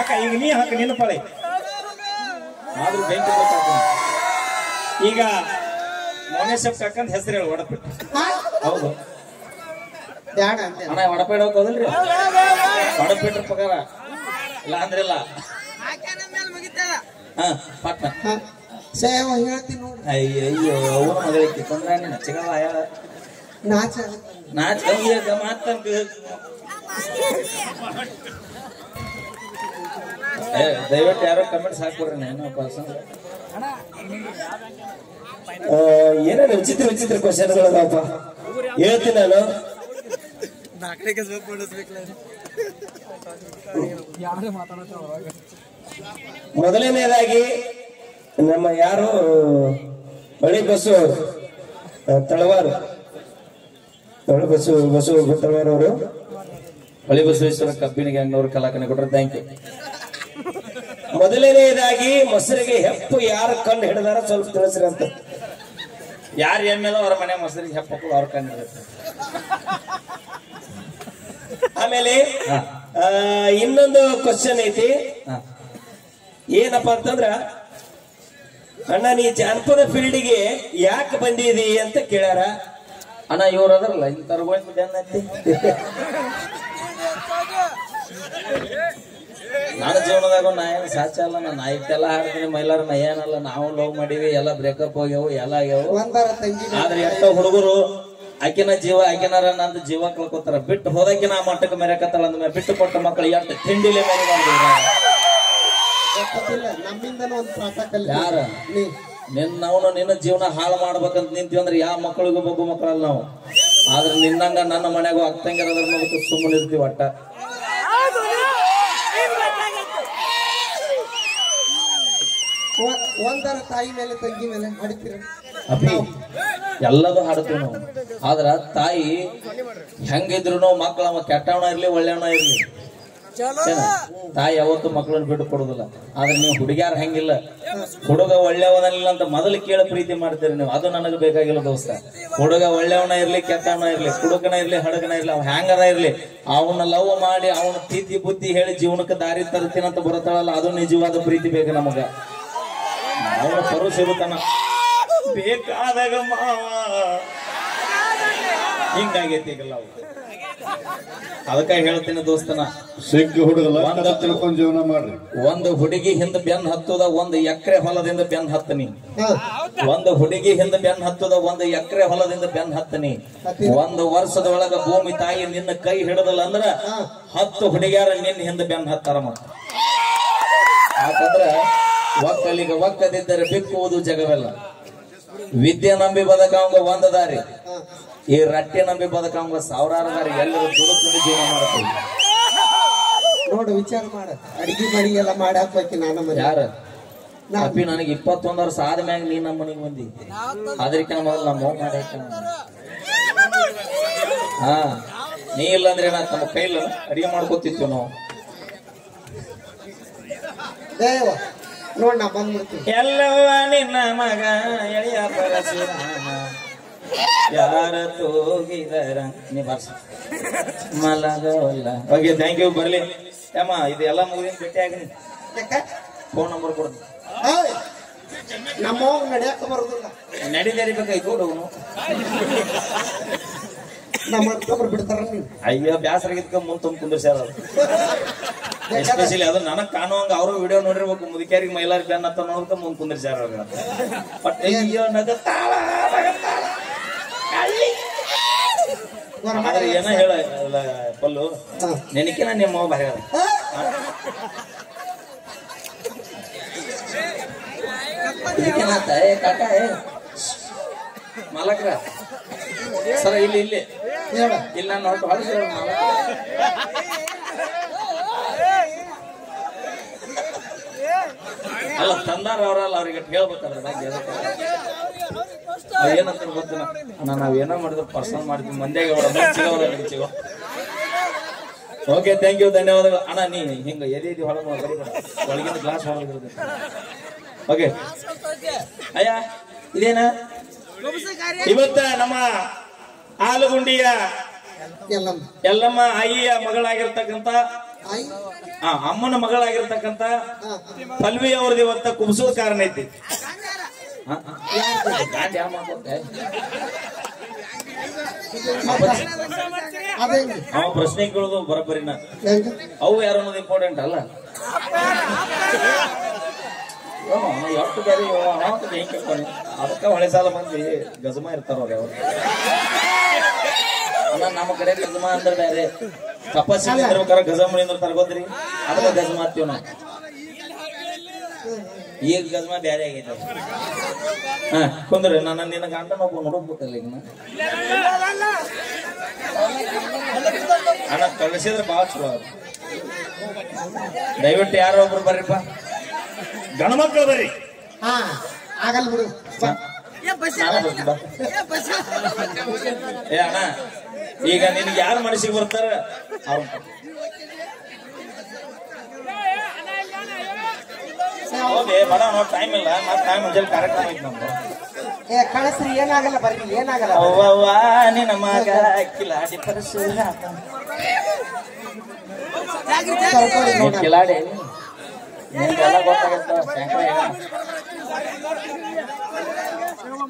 ಯಾಕ ಈಗ ನೀ ಹಾಕ ನಿನ್ನ ಪಾಳೆ ಆದ್ರೂ ಬೆಂಕಿ ಈಗ ಮೌನೇಶ್ವರ್ ಕಾಕಂತ ಹೆಸರು ಹೇಳಿ ಒಡಪಿಟ್ಟು ಹೌದು ಅಣ್ಣ ಒಡಪೇಡ ಹೋಗೋದಿಲ್ರಿ ಒಡಪಿಟ್ರ ಪಗಾರ ಇಲ್ಲ ಅಂದ್ರಿಲ್ಲ ಹಾ ಪಟ್ಟ ಅಯ್ಯಯ್ಯೋ ಅವನ ಮಗಳಿಗೆ ಕೊಂಡ್ರ ನೀನು ಚಿಗವ ನಾಚ ಮಾತ ದಯವಿಟ್ಟು ಯಾರೋ ಕಮೆಂಟ್ಸ್ ಹಾಕ್ಬಿಡ್ರಿ ನಾನು ಪರ್ಸನ್ ಏನೇನು ವಿಚಿತ್ರ ವಿಚಿತ್ರ ಕ್ವಶನ್ಗಳದಪ್ಪ ಹೇಳ್ತೀನಿ ನಾನು ಮೊದಲನೇದಾಗಿ ನಮ್ಮ ಯಾರು ಬಳಿ ಬಸ್ಸು ತಳವಾರು ತಳವಾರು ಅವರು ಬಳಿ ಬಸವೇಶ್ವರ ಕಬ್ಬಿನ ಗ್ಯಾಂಗ್ನವರು ಕಲಾಕನೆ ಕೊಟ್ಟರು ಥ್ಯಾಂಕ್ ಯು. ಮೊದಲನೆಯದಾಗಿ ಮೊಸರಿಗೆ ಹೆಪ್ಪು ಯಾರು ಕಂಡು ಹಿಡಿದಾರ ಸ್ವಲ್ಪ ತಿಳಿಸ್ರಿ ಅಂತ. ಯಾರು ಎಮ್ಮೆಲ್ಲ ಅವರ ಮನೆ ಮೊಸರಿಗೆ ಹೆಪ್ಪು ಅವ್ರ ಕಂಡು ಹಿಡಿದ. ಆಮೇಲೆ ಇನ್ನೊಂದು ಕ್ವಶನ್ ಐತಿ, ಏನಪ್ಪಾ ಅಂತಂದ್ರ ಅಣ್ಣ ನೀ ಜಾನಪದ ಫೀಲ್ಡ್ಗೆ ಯಾಕೆ ಬಂದಿದಿ ಅಂತ ಕೇಳ್ಯಾರ. ಅಣ್ಣ ಇವ್ರು ಅದರಲ್ಲ ಇಂಥವ್ರು ನನ್ನ ಜೀವನದಾಗ ನಾ ಏನು ಸಾಚ ಅಲ್ಲ, ನಾನು ನಾಯಕ್ಕೆಲ್ಲ ಹಾಡ್ತೀನಿ, ಮೈಲಾರ ನಾ ಏನಲ್ಲ, ನಾವು ಲವ್ ಮಾಡಿವಿ, ಎಲ್ಲ ಬ್ರೇಕಪ್ ಹೋಗ್ಯಾವು, ಎಲ್ಲ ಆಗ್ಯಾವು. ಆದ್ರೆ ಎಷ್ಟೋ ಹುಡುಗರು ಆಕಿನ ಜೀವ ಆಕಿನಾರ ನಂದು ಜೀವ ಕಳ್ಕೊತಾರ. ಬಿಟ್ಟು ಹೋದಾಕಿನ ಆ ಮಟ್ಟಕ್ಕೆ ಮೆರಕತ್ತಾಳ ಅಂದ್ಮೇಲೆ ಬಿಟ್ಟು ಕೊಟ್ಟ ಮಕ್ಕಳು ಎಷ್ಟು ತಿಂಡಿಲೆ ಮೇಲೆ ಯಾರ ನಿನ್ನ ಜೀವನ ಹಾಳು ಮಾಡ್ಬೇಕಂತ ನಿಂತೀವಿ ಅಂದ್ರೆ ಯಾವ ಮಕ್ಕಳಿಗೂ ಬಗ್ಗು ಮಕ್ಕಳಲ್ಲ ನಾವು. ಆದ್ರೆ ನಿನ್ನಂಗ ನನ್ನ ಮನೆಗೂ ಅಕ್ಕಂಗಿರೋದ್ರ ಮೂಲಕ ಸುಮ್ಮನೆ ಇರ್ತೀವಿ. ಒಟ್ಟ ಒಂದರ ತಾಯಿ ಮೇಲೆ ತಂಗಿ ಮೇಲೆ ಹಾಡ್ತೀರ ಅಪ್ಪಿ ಎಲ್ಲದೂ ಹಾಡ್ತೀವಿ ನಾವು. ಆದ್ರ ತಾಯಿ ಹೆಂಗಿದ್ರು ಮಕ್ಕಳ ಕೆಟ್ಟವನ ಇರ್ಲಿ ಒಳ್ಳೆಯವನ ಇರ್ಲಿ ತಾಯಿ ಯಾವತ್ತು ಮಕ್ಕಳನ್ನ ಬಿಟ್ಟು ಕೊಡುದಿಲ್ಲ. ಆದ್ರೆ ನೀವು ಹುಡುಗ್ಯಾರ ಹೆಂಗಿಲ್ಲ, ಹುಡುಗ ಒಳ್ಳೆಯವನಿಲ್ಲ ಅಂತ ಮೊದಲು ಕೇಳಿ ಪ್ರೀತಿ ಮಾಡ್ತೀರಿ ನೀವು. ಅದು ನನಗೆ ಬೇಕಾಗಿಲ್ಲ ದೋಸ್ತ. ಹುಡುಗ ಒಳ್ಳೆಯವನ ಇರ್ಲಿ ಕೆಟ್ಟವನ ಇರ್ಲಿ, ಕುಡುಕನ ಇರ್ಲಿ ಹಡಗನ ಇರ್ಲಿ, ಅವ್ ಹ್ಯಾಂಗರ ಇರ್ಲಿ, ಅವನ ಲವ್ ಮಾಡಿ ಅವನ ಪ್ರೀತಿ ಬುದ್ಧಿ ಹೇಳಿ ಜೀವನಕ್ಕೆ ದಾರಿ ತರ್ತೀನಂತ ಬರುತ್ತಾಳಲ್ಲ, ಅದು ನಿಜವಾದ ಪ್ರೀತಿ ಬೇಕು ನಮಗ. ಅವನ ಪರುಸಿರುತ್ತಾನ ಬೇಕಾದಾಗ ಹಿಂಗಾಗೈತಿ ಈಗಲ್ಲ. ಅದಕ್ಕ ಹೇಳ್ತೀನಿ ದೋಸ್ತನ, ತಿಳ್ಕೊಂಡ್ ಜೀವನ ಮಾಡ್ರಿ. ಒಂದು ಹುಡುಗಿ ಹಿಂದ ಬೆನ್ ಹತ್ತದ 1 ಎಕರೆ ಹೊಲದಿಂದ ಬೆನ್ ಹತ್ತನಿ. ಒಂದು ಹುಡುಗಿ ಹಿಂದ ಬೆನ್ ಹತ್ತದ 1 ಎಕರೆ ಹೊಲದಿಂದ ಬೆನ್ ಹತ್ತನಿ. 1 ವರ್ಷದೊಳಗ ಭೂಮಿ ತಾಯಿ ನಿನ್ನ ಕೈ ಹಿಡದಲ್ಲ ಅಂದ್ರ 10 ಹುಡುಗಿಯಾರ ನಿನ್ನ ಹಿಂದ ಬೆನ್ ಹತ್ತಾರ. ಮತ್ತ ಯಾಕಂದ್ರ ಒಕ್ಕಲಿಗ ಒಕ್ಕದಿದ್ದರೆ ಬಿಕ್ಕುವುದು ಜಗವೆಲ್ಲ. ವಿದ್ಯೆ ನಂಬಿ ಬದಕವಂಗ 1 ದಾರಿ, ಈ ರಟ್ಟಿ ನಂಬಿ ಬದಕವಂಗ 1000 ದಾರಿ. ಎಲ್ಲರೂ ದುಡುಕೊಂಡು ಜೀವನ ಮಾಡ್ತೀವಿ. ನೋಡು ವಿಚಾರ ಮಾಡ, ಅಡಿಗೆ ಮಡಿ ಎಲ್ಲ ಮಾಡಾಕಿ ನಾನು ಯಾರ ಅಪ್ಪಿ ನನಗೆ 21 ವರ್ಷ ಆದ್ಮ್ಯಾಗ ನೀ ನಮ್ಮ ಮನೆಗೆ ಬಂದಿ. ಅದಕ್ಕೆ ಮೊದಲು ನಮ್ಮ ಹೋಗಿ ಮಾಡಾಕ ಹಾ ನೀ ಇಲ್ಲಾಂದ್ರೆ ನಾ ತಮ್ಮ ಕೈಲ ಅಡಿಗೆ ಮಾಡ್ಕೋತಿತ್ತು ನಾವು. ನೋಡ್ ನಾ ಬಂದ್ಬಿಡ್ತೀನಿ. ಎಲ್ಲವ ನಿನ್ನ ಮಗ ಎಳೆಯ ಪರಶುರಾಮ ಯಾರ ತೋಗಿದರ ನೀ ಬರ್ಸ ಮಲಗಲ್ಲ. Okay thank you. ಬರ್ಲಿ ಅಮ್ಮ, ಇದೆಲ್ಲ ಮುಗಿದ ಭೇಟಿ ಆಗಿ ಫೋನ್ ನಂಬರ್ ಕೊಡ್ತೀನಿ. ನಮ್ಮ ನಡೆಯಕ್ಕೆ ಬರೋದಿಲ್ಲ, ನಡಿಬೇಕಾಯ್ತು ಕೊಡುವನು ನಮ್ಮ ಬಿಡ್ತಾರ. ಅಯ್ಯೋ ಬ್ಯಾಸರಾಗಿದ್ಕ ಮುಂದ್ ತುಂಬ ಕುಂದಿರ್ಸ್ಯಾರ. ಎಸ್ಪೆಷಲಿ ಅದು ನನಗ್ ಕಾಣುವಂಗ ಅವರು ವಿಡಿಯೋ ನೋಡಿರ್ಬೇಕು. ಮುದುಕ್ಯಾರಿಗೆ ಮೈಲಾರಿ ಬ್ಯಾನ್ ಅಂತ ನೋಡ್ಕ ಮುಂದ್ ಕುಂದಿರ್ಸ್ಯಾರ. ಬಟ್ ಅಯ್ಯೋ ನಗತಾಳ ಆದ್ರೆ ಏನ ಹೇಳ ಪಲ್ಲು ನೆನಕಿನ ನಿಮ್ಮ ಬಾರಿ ಕಾಕ ಮಾಲಕ್ರ ಸರ ಇಲ್ಲಿ ಇಲ್ಲಿ ಇಲ್ಲ ನಾನು ಹೊರಟು ಹೊರಗೆ ಅಲ್ಲ ತಂದಾರ ಅವರಲ್ಲ, ಅವ್ರಿಗೆ ಹೇಳ್ಬೇಕಾದ್ರೆ ಏನಂತ ಗೊತ್ತಿಲ್ಲ. ನಾವ್ ಏನೋ ಮಾಡಿದ್ರು ಪರ್ಸನಲ್ ಮಾಡ್ತೀವಿ, ಮಂದ್ಯಾಗ ಸಿಗೋ. ಓಕೆ ಥ್ಯಾಂಕ್ ಯು, ಧನ್ಯವಾದಗಳು ಅಣ್ಣ. ನೀ ಹಿಂಗ ಎದಿ ಒಳಗಿನ ಗ್ಲಾಸ್ ಹೊರಗಿರುತ್ತೆ. ಓಕೆ ಅಯ್ಯ ಇದೇನ ಇವತ್ತ ನಮ್ಮ ಆಲಗುಂಡಿಯ ಎಲ್ಲಮ್ಮ ಆಯಿಯ ಮಗಳಾಗಿರ್ತಕ್ಕಂತ ಅಮ್ಮನ ಮಗಳಾಗಿರ್ತಕ್ಕಂತ ಪಲ್ವಿ ಅವ್ರದ್ದು ಇವತ್ತ ಕುಬ್ಸೋದ್ ಕಾರಣ ಐತಿ. ಅವ ಪ್ರಶ್ನೆ ಕೇಳೋದು ಬರೋಬ್ಬರಿನ ಅವು ಯಾರು ಅನ್ನೋದು ಇಂಪಾರ್ಟೆಂಟ್ ಅಲ್ಲ. ಎಷ್ಟು ಬೇರೆ ಅದಕ್ಕ ಹೊಳೆ ಸಾಲ ಮಂದಿ ಗಜಮ ಇರ್ತಾರ ಅವ್ರು. ನಮ್ಮ ಕಡೆ ಗಜಮ ಅಂದ್ರೆ ಬೇರೆ ತಪಸ್ಸಿ ಇರ್ಬೇಕಾರ ಗಜಮ ಅಂದ್ರೆ ಗೊತ್ತ್ರಿ, ಅದಕ್ಕೆ ಗಜಮ ಅಂತೀವ್ ನಾವು. ಈಗ ಗಜಮ ಬೇರೆ ಆಗೈತೆ. ಕುಂದ್ರಿ ನನ್ನ ನಿನ್ನ ಗಂಟನ ಒಬ್ಬ ನೋಡ್ಬಿಟ್ಟಲ್ಲ ಈಗ ಅಣ್ಣ ಕಳಿಸಿದ್ರೆ ಬಾಳ ಚಲೋ. ದಯವಿಟ್ಟು ಯಾರೋ ಒಬ್ರು ಬರ್ರಿಪ್ಪ, ಗಣಮಕ್ಕಳು ಬರ್ರಿ. ಆಗಲ್ಲ ಬಿಡು. ಏ ಅಣ್ಣ, ಈಗ ನಿನ್ಗೆ ಯಾರು ಮನಸ್ಸಿಗೆ ಬರ್ತಾರ ಅವ್ರು ಹೋಗಿ ಬಡ. ನಾವು ಟೈಮ್ ಇಲ್ಲ, ಮತ್ತೆ ಟೈಮ್ ಮುಂಜಾನೆ ಕಾರ್ಯಕ್ರಮ ಐತಿ ನಮ್ದು. ಕಳಸ್ರಿ, ಏನಾಗಲ್ಲ ಬರ್ರಿ, ಏನಾಗಲ್ಲ. ಅವ್ವ ನಿನ್ನ ಮಗ ಕಿಲಾಡಿ ಪರಶುರ ಕಿಲಾಡಿ ನಿಮ್ಗೆಲ್ಲ ಗೊತ್ತಾಗತ್ತ.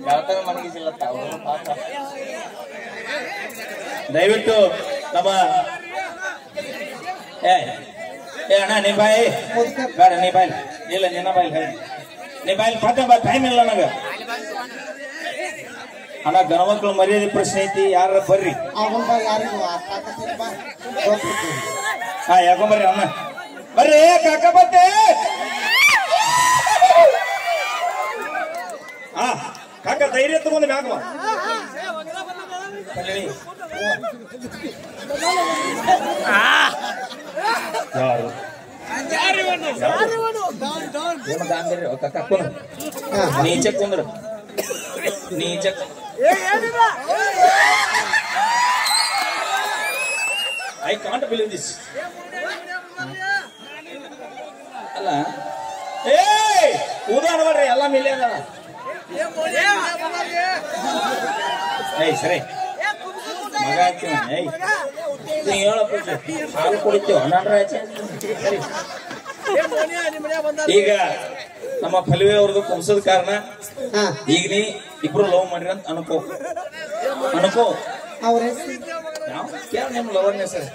ಯಾವ ಮನಗಿಸಿಲ್ಲ ಪಾಠ. ದಯವಿಟ್ಟು ನಮ್ಮ ಏ ಅಣ್ಣ ನೀ ಬಾಯಿ ಬೇಡ, ನೀ ಬಾಯಿ ಇಲ್ಲ, ನಿನ್ನ ಬಾಯಿ ನೀ ಬಾಯಿ ಪಾಠ ಬಾ, ಟೈಮ್ ಇಲ್ಲ ನನಗ. ಅಣ್ಣ ಗಣಮಕ್ಳು ಮರ್ಯಾದೆ ಪ್ರಶ್ನೆ ಐತಿ, ಯಾರ ಬರ್ರಿ. ಯಾಕೊಂಬರ್ರಿ ಅಣ್ಣ, ಬರ್ರಿ ಕಾಕ ಬತ್ತೆ. ಕಾಕ ಧೈರ್ಯ ತಗೊಂಡು ಬ್ಯಾಗ ಯಾರು ನೀಚೆ ಕುಂದ್ರು, ನೀಚೆ ಐ ಕಾಂಟ್ ಬಿಲೀವ್ ದಿಸ್. ಅಲ್ಲ ಏ ಉದಾಹರಣೆ ಮಾಡ್ರಿ, ಎಲ್ಲ ಮೇಲೆ ಅದ. ಏಯ್ ಸರಿ ಮಗ ಹಾಕ್ತೀವ, ನೀ ಹೇಳಪ್ಪ ಹಾಲು ಕುಡಿತೀವ ಸರಿ. ಈಗ ನಮ್ಮ ಫಲ್ವಿ ಅವ್ರದ್ದು ಕುಂಸದ ಕಾರಣ ಈಗ ನೀ ಇಬ್ರು ಲವ್ ಮಾಡ್ರಿ ಅಂತ ಅನ್ಕೋ ಯಾವ ಕೇಳ ನಿಮ್ ಲವರ್ನೇ ಸರ್.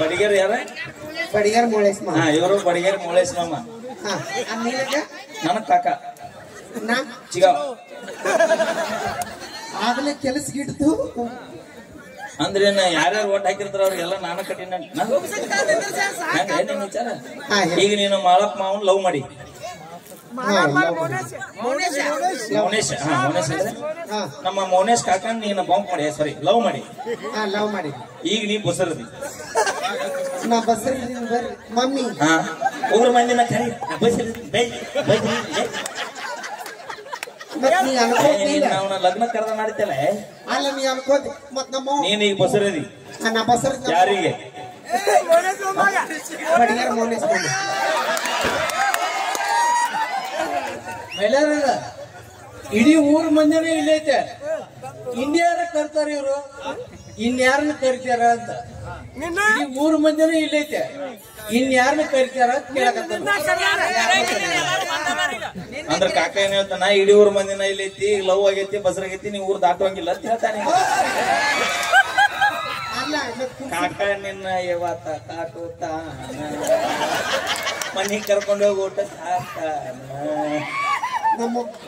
ಬಡಿಗೇರ್ ಯಾರ? ಬಡಿಗೇರ್ ಮೋಳೇಶ್ ಮಾಮ. ಇವರು ಬಡಿಗೇರ್ ಮೋಳೇಶ್ ಮಾಮ. ನನ್ನ ಕಾಕ ಚಿಗಾವ್ ಆಗಲೇ ಕೆಲಸ ಗಿಡ್ತು ಅಂದ್ರೆ ಯಾರ್ಯಾರು ಓಟ್ ಹಾಕಿರ್ತಾರ ಅವ್ರಿಗೆಲ್ಲ ನಾನು ಕಟ್ಟಿನ ವಿಚಾರ. ಈಗ ನೀನು ಮಾಳಪ್ಪ ಮಾವನ್ ಲವ್ ಮಾಡಿ ಮೌನೇಶ್ ನಮ್ಮ ಮೌನೇಶ್ ಕಾಕನ್ ನೀನು ಬಾಂಕ್ ಮಾಡಿ, ಸಾರಿ ಲವ್ ಮಾಡಿ. ಈಗ ನೀ ಬಸರದಿ ನಾ ಬಸರಿ ಬರ್ರಿ ಮಮ್ಮಿ. ಒಬ್ರು ಮಂದಿನ ಕರಿ ನಾವು ಲಗ್ನ ಕರೆದ ನಡೀತಲ್ಲ. ಅಲ್ಲ ನೀ ಅನ್ಕೋತಿ ಮತ್ ನಮ್ಮ ನೀನ್ ಈಗ ಬಸರದಿ. ನಾ ಬಸರಿ ಯಾರಿಗೆ? ಬಡಿಗೇರ್ ಮೌನೇಶ್ ಮಾಮ. ಇಡೀ ಊರ್ ಮಂದಿನೇ ಇಲ್ಲೈತೆ. ಇನ್ಯಾರ ಕರ್ತಾರ ಇವ್ರು, ಇನ್ಯಾರನ್ನ ಕರಿತಾರ ಅಂತ. ಇಡೀ ಊರ್ ಮಂದಿನೇ ಇಲ್ಲೈತೆ, ಇನ್ಯಾರನ್ನ ಕರಿತಾರ ಅಂತ ಕೇಳಕತ್ತಾರ. ಅಂದ್ರ ಕಾಕ ಏನ್ ಹೇಳ್ತಾನ, ಇಡೀ ಊರ್ ಮಂದಿನ ಇಲ್ಲೈತಿ, ಲವ್ ಆಗೈತಿ, ಬಸರಾಗೈತಿ, ನೀವ್ ಊರ್ ದಾಟುವಂಗಿಲ್ಲ ಅಂತ ಹೇಳ್ತಾನೆ. ಕಾಕ ನಿನ್ನ ಯಾವತ್ತ ಕಾಟುತ್ತಾನ, ಮನಿಗ್ ಕರ್ಕೊಂಡು ಹೋಗಿ ಊಟ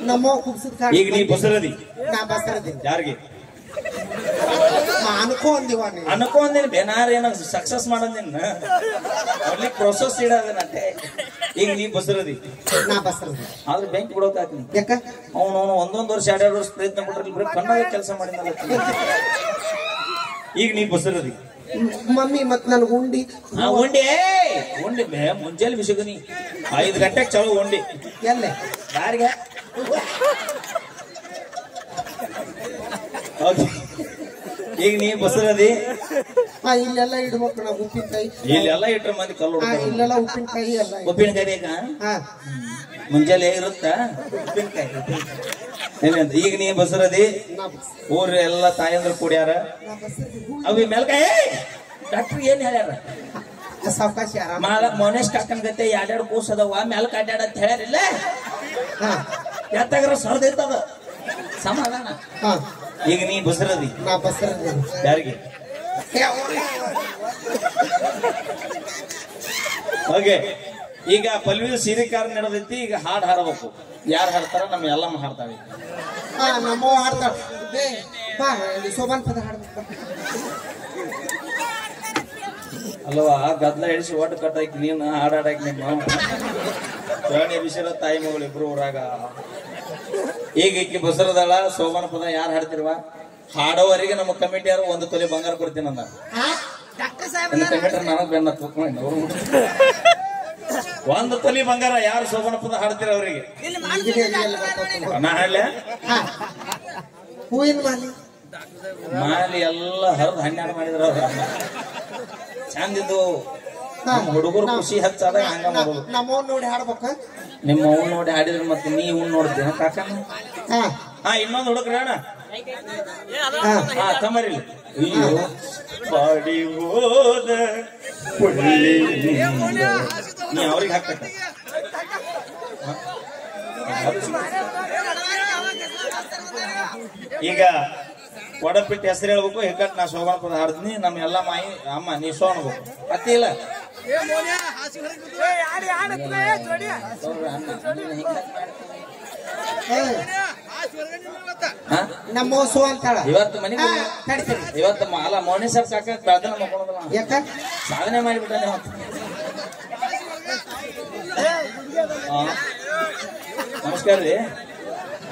ನಮ್ಮ ಕುಬ್ಸದ. ಈಗ ನೀ ಬಸರದಿ. ನಾ ಬಸರದಿ. ಯಾರಿಗೆ ಅನ್ಕೊಂದಿನ ಬೇನಾರ ಏನ ಸಕ್ಸಸ್ ಮಾಡೋದಿನ್ನ ಅಲ್ಲಿ ಪ್ರೊಸೆಸ್ ಇಡೋದನಂತೆ. ಈಗ ನೀ ಬಸರದಿ. ನಾ ಬಸರದಿ. ಆದ್ರೆ ಬೆಂಕಿ ಬಿಡೋಕ ಯಾಕ ಅವನು 1 ವರ್ಷ 2 ವರ್ಷ ಪ್ರಯತ್ನ ಪಟ್ರಿ ಬರೀ ಕಣ್ಣಾಗ ಕೆಲಸ ಮಾಡಿದ. ಈಗ ನೀ ಬಸರದಿ. ಮಮ್ಮಿ ಮತ್ ನನ್ ಉಂಡಿ ಮುಂಜಾನೆ ಬಿಸಿಗನಿ 5 ಗಂಟೆಗೆ ಚಲೋ ಉಂಡಿ ಎಲ್ಲೇ ಯಾರಿಗೆ? ಈಗ ನೀ ಬಸರದಿ. ಇಲ್ಲೆಲ್ಲ ಇಡ್ಬೇಕು ನಾವು ಉಪ್ಪಿನಕಾಯಿ. ಇಲ್ಲೆಲ್ಲ ಇಟ್ರ ಮಂದಿ ಕಲ್ಲು ಇಲ್ಲೆಲ್ಲ ಉಪ್ಪಿನಕಾಯಿ ಎಲ್ಲ. ಉಪ್ಪಿನಕಾಯಿ ಬೇಕಾ? ಮುಂಜಾನೆ ಇರುತ್ತ ಉಪ್ಪಿನಕಾಯಿ. ಏನಂತ ಈಗ ನೀ ಬಸರದಿ ಊರ್ ಎಲ್ಲ ತಾಯಂದ್ರ ಕುಡ್ಯಾರ ಅವಿ ಮೇಲ್ಕ ಡಾಕ್ಟರ್ ಏನ್ ಹೇಳ್ಯಾರ ಸಾವಕಾಶ ಆರಾಮ ಮೌನೇಶ್ ಕಾಕನ್ ಗತೆ ಎರಡೆರಡು ಕೂಸ್ ಅದಾವ ಮೆಲ್ಕ ಅಡ್ಯಾಡ ಅಂತ ಹೇಳ್ಯಾರಿಲ್ಲ ಎತ್ತಾಗ್ರ ಸರ್ದೈತದ ಸಮಾಧಾನ ಈಗ ನೀ ಬಸರದಿ ನಾ ಬಸರದಿ ಯಾರಿಗೆ ಓಕೆ ಈಗ ಪಲ್ವಿ ಸೀರೆಕಾರ ನಡೆದೈತಿ ಈಗ ಹಾಡ್ ಹಾಡಬೇಕು ಯಾರು ಹಾಡ್ತಾರ ನಮ್ಮ ಎಲ್ಲಮ್ಮ ಹಾಡ್ತಾವೆ ನಮ್ಮೋ ಹಾಡ್ತಾಳೆ ಬಾ ಶೋಭಾನ್ ಪದ ಹಾಡ್ಬೇಕು ಅಲ್ವಾ ಗದ್ಲ ಹಿಡಿಸಿ ಒಟ್ಟು ಕಟ್ಟಾಕಿ ನೀನು ಹಾಡಾಡಾಕಿ ನಿಮ್ಮ ರಾಣಿ ಬಿಸಿರ ತಾಯಿ ಮಗಳು ಇಬ್ರು ಊರಾಗ ಈಗ ಈಕಿ ಬಸರದಾಳ ಶೋಭಾನ ಪದ ಯಾರು ಹಾಡ್ತಿರ್ವ ಹಾಡೋವರಿಗೆ ನಮ್ಮ ಕಮಿಟಿಯವರು 1 ತೊಲೆ ಬಂಗಾರ ಕೊಡ್ತೀನಿ ಅಂದ ಕಮಿಟರ್ ನನಗ್ ಬೆನ್ನ ತಗೊಂಡು 1 ತೊಲೆ ಬಂಗಾರ ಯಾರು ಶೋಭಾನ ಪದ ಹಾಡ್ತಿರ ಅವರಿಗೆ ನಾ ಹಾಡ್ಲ ಹೂವಿನ ಮಾಲಿ ಮಾಲಿ ಎಲ್ಲ ಹರಿದು 12 ಮಾಡಿದ್ರ ಅವ್ರ ಚಂದಿದ್ದು ಹುಡುಗರು ಖುಷಿ ಹಚ್ಚಾದ ಹಂಗ ಮಾಡೋದು ನಮ್ಮವ್ ನೋಡಿ ಹಾಡ್ಬೇಕ ನಿಮ್ಮ ಅವ್ನ ನೋಡಿ ಹಾಡಿದ್ರೆ ಮತ್ತೆ ನೀ ಇವ್ನ ನೋಡ್ತೀನಿ ಕಾಕನ ಇನ್ನೊಂದು ಹುಡುಕ್ರಿ ಅಣ್ಣ ತಮ್ಮರಿ ಅಯ್ಯೋ ಬಾಡಿ ಹೋದ ನೀ ಅವ್ರಿಗೆ ಹಾಕ್ಬೇಕ ಈಗ ಒಡಪಿಟ್ಟು ಹೆಸರು ಹೇಳ್ಬೇಕು ಹಿಕ್ಕಟ್ ನಾ ಶೋಭಾನ ಪದ ಹಾಡ್ತೀನಿ ನಮ್ಮ ಎಲ್ಲ ಮಾಯಿ ಅಮ್ಮ ನೀ ಸೋ ಅನ್ಬೇಕು ಅತ್ತಿ ಇಲ್ಲ ನಮ್ಮ ಸೋ ಅಂತಾಳ ಇವತ್ತು ಮನೆಗೆ ಇವತ್ತು ಅಲ್ಲ ಮೌನಿ ಸರ್ ಸಾಕ ಪ್ರಾರ್ಥನೆ ಮಾಡ್ಕೊಳೋದಲ್ಲ ಯಾಕ ಸಾಧನೆ ಮಾಡಿಬಿಟ್ಟಾನೆ ನಮಸ್ಕಾರ ರೀ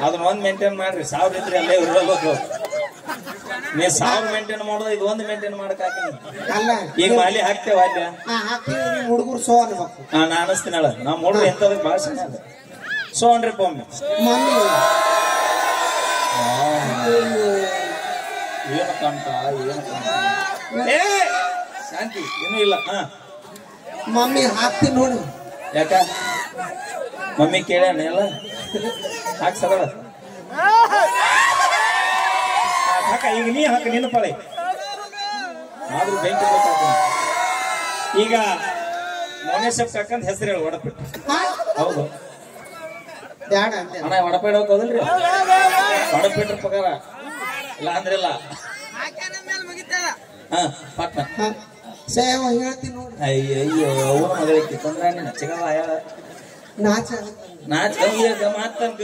ಅದನ್ನ ಒಂದ್ ಮೇಂಟೈನ್ ಮಾಡ್ರಿ 1000 ಇದ್ರಿ ಅಲ್ಲೇ ಇರ್ಬೇಕು ನೀ 1000 ಮೇಂಟೈನ್ ಮಾಡೋದು ಇದು ಒಂದು ಮೇಂಟೈನ್ ಮಾಡಕ್ ಅಲ್ಲ ಈಗ ಮಾಲಿ ಹಾಕ್ತೇವ ಅಲ್ಲ ಹುಡುಗರು ಸೋ ಅನ್ಬೇಕು ನಾ ಅನಸ್ತೀನಲ್ಲ ನಮ್ ಹುಡುಗರು ಎಂತದ ಬಾಳ ಚೆನ್ನಾಗ ಸೋ ಅನ್ರಿ ಒಮ್ಮೆ ಏನು ಕಂಟ ಏ ಶಾಂತಿ ಇನ್ನೂ ಇಲ್ಲ ಮಮ್ಮಿ ಹಾಕ್ತೀನಿ ನೋಡು ಯಾಕ ಮಮ್ಮಿ ಕೇಳ್ಯಾನ ಎಲ್ಲ ಹಾಕ್ಸಲ್ಲ ಹಾಕ ಈಗ ನೀ ಹಾಕ ನಿನ್ನ ಪಾಳೆ ಆದ್ರೂ ಬೆಂಕಿ ಈಗ ಮೌನೇಶ್ ಕಾಕಂತ ಹೆಸರು ಹೇಳಿ ಒಡಪಿಟ್ಟು ಹೌದು ಅಣ್ಣ ಒಡಪೇಡ್ ಹೋಗೋದಿಲ್ರಿ ಒಡಪಿಟ್ರ ಪಗಾರ ಇಲ್ಲ ಅಂದ್ರಿಲ್ಲ ಪಟ್ಟ ಹೇಳ್ತೀನಿ ನೋಡಿ ಅಯ್ಯಯ್ಯೋ ಅವನ ಮಗಳಿಗೆ ತೊಂದ್ರೆ ನೀನು ಚಿಗವ ಹೇಳ ನಾಚ ಮಾತಂಕ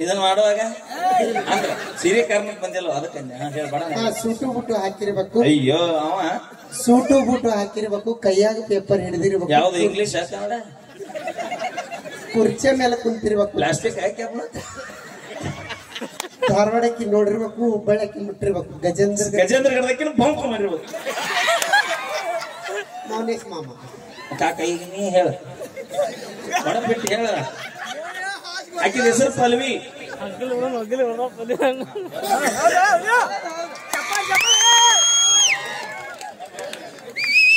ಇದನ್ನ ಮಾಡುವಾಗ ಅಂದ್ರ ಸಿರಿ ಕಾರ್ಮಿಕ್ ಬಂದಿಲ್ಲ ಅದಕ್ಕೆ ಸೂಟು ಬುಟ್ಟು ಹಾಕಿರ್ಬೇಕು ಅಯ್ಯೋ ಅವ ಸೂಟು ಬುಟ್ಟು ಹಾಕಿರ್ಬೇಕು ಕೈಯಾಗ ಪೇಪರ್ ಹಿಡಿದಿರ್ಬೇಕು ಯಾವ್ದು ಇಂಗ್ಲಿಷ್ ಕನ್ನಡ ಕುರ್ಚೆ ಮೇಲೆ ಕುಂತಿರ್ಬೇಕು ಪ್ಲಾಸ್ಟಿಕ್ ಹಾಕಿ ಧಾರವಾಡಕ್ಕೆ ನೋಡಿರ್ಬೇಕು ಹುಬ್ಬಳ್ಳಕ್ಕೆ ಮುಟ್ಟಿರ್ಬೇಕು ಗಜೇಂದ್ರ ಗಡದಕ್ಕಿನ ಬಂಕು ಮಾಡಿರ್ಬೇಕು ಮೌನೇಶ್ ಮಾಮ ಕಾಕ ಈಗ ನೀ ಹೇಳ ಒಡಪಿಟ್ಟು ಹೇಳ ಆಕಿದ ಹೆಸರು ಪಲ್ವಿ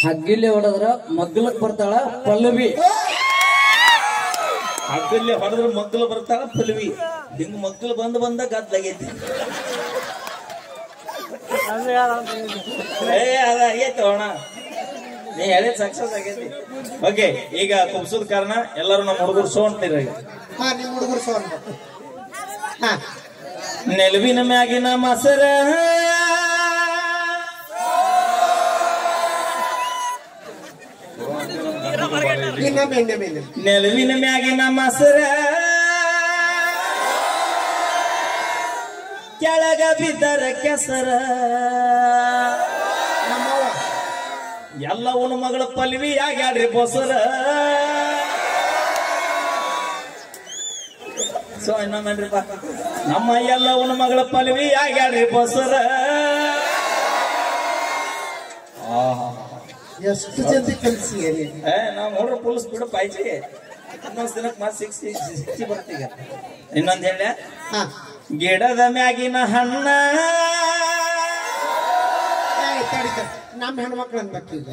ಹಗ್ಗಿಲೆ ಹೊಡೆದ್ರ ಮಗ್ಲಕ್ ಬರ್ತಾಳ ಪಲ್ಲವಿ ಹಗ್ಗಲ್ಲಿ ಹೊಡೆದ್ರ ಮಗ್ಲು ಬರ್ತಾಳ ಪಲ್ವಿ ಹಿಂಗ್ ಮಗ್ಲು ಬಂದ ಗದ್ಲಾಗೈತಿ ಅದ ಆಗೈತಿ ಅಣ್ಣ ನೀ ಹೇಳಿದ್ ಸಕ್ಸಸ್ ಆಗೈತಿ ಓಕೆ ಈಗ ಕುಬ್ಸದ ಕಾರಣ ಎಲ್ಲರೂ ನಮ್ಮ ಹುಡುಗರು ಸೋ ಅಂತೀರ ನಿಮ್ ಹುಡುಗರು ಸೋ ಅನ್ಬೇಕು ನೆಲವಿನ ಮ್ಯಾಗಿನ ಮಸರ ನೆಲವಿನ ಮ್ಯಾಗಿನ ಮಸರ ಕೆಳಗ ಬಿದ್ದರ ಕೆಸರ ಎಲ್ಲ ಉಣ ಮಗಳ ಪಲ್ವಿ ಆಗ್ಯಾಡ್ರಿ ಬಸರ ಸೊ ಇನ್ನೊಂದ್ರಿಪ್ಪ ನಮ್ಮ ಎಲ್ಲ ಉಣ ಮಗಳ ಪಲ್ವಿ ಆಗ್ಯಾಡ್ರಿ ಬಸರ ಎಷ್ಟು ಜಲ್ದಿ ಕಲ್ಸಿ ನಾವ್ ನೋಡ್ರಿ ಪೊಲೀಸ್ ಬಿಡ ಪಾಯ್ಜಿ ಇನ್ನೊಂದ್ ದಿನಕ್ಕೆ ಮತ್ತೆ ಸಿಕ್ಸಿ ಬರ್ತೀಗ ಇನ್ನೊಂದ್ ಹೇಳ ಗಿಡದ ಮ್ಯಾಗಿನ ಹಣ್ಣ ನಮ್ಮ ಹೆಣ್ಮಕ್ಳು ಅನ್ಬೇಕೀಗ